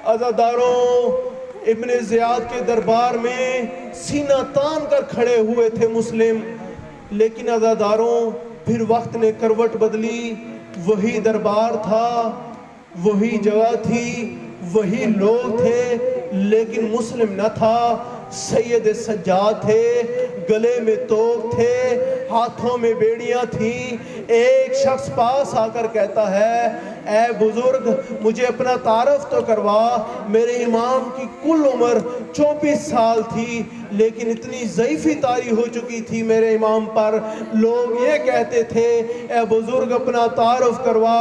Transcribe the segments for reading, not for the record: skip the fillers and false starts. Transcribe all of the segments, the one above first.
عزاداروں، ابن زیاد کے دربار میں سینہ تان کر کھڑے ہوئے تھے مسلم، لیکن عزاداروں پھر وقت نے کروٹ بدلی، وہی دربار تھا، وہی جگہ تھی، وہی لوگ تھے، لیکن مسلم نہ تھا۔ سید سجاد تھے، گلے میں توپ تھے، ہاتھوں میں بیڑیاں تھیں۔ ایک شخص پاس آ کر کہتا ہے، اے بزرگ مجھے اپنا تعارف تو کروا۔ میرے امام کی کل عمر 24 سال تھی، لیکن اتنی ضعیفی طاری ہو چکی تھی میرے امام پر، لوگ یہ کہتے تھے اے بزرگ اپنا تعارف کروا۔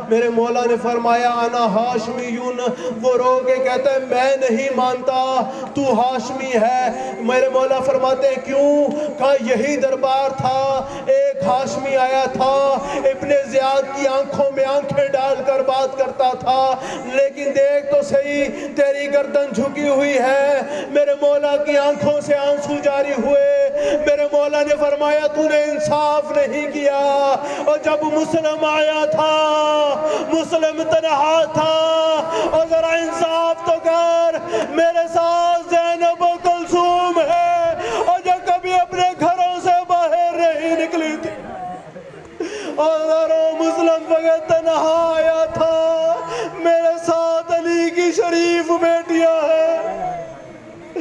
میرے مولا نے فرمایا انا ہاشمیون۔ وہ رو کے کہتا ہے میں نہیں مانتا تو ہاشمی ہے۔ میرے مولا فرماتے ہیں کیوں؟ کہا یہی دربار تھا، ایک ہاشمی آیا تھا، ابن زیاد کی آنکھوں میں آنکھیں ڈال کر بات کرتا تھا، لیکن دیکھ تو صحیح تیری گردن جھکی ہوئی ہے۔ میرے مولا کی آنکھوں سے آنسو جاری ہوئے۔ میرے مولا نے فرمایا تو نے انصاف نہیں کیا۔ اور جب مسلم آیا تھا، مسلم تنہا تھا، اور ذرا انصاف تو کر، میرے ساتھ زینب و کلثوم ہے، اور جو کبھی اپنے گھروں سے باہر نہیں نکلی تھی، اور مسلم فقط تنہا آیا تھا، میرے ساتھ علی کی شریف بیٹیاں ہیں۔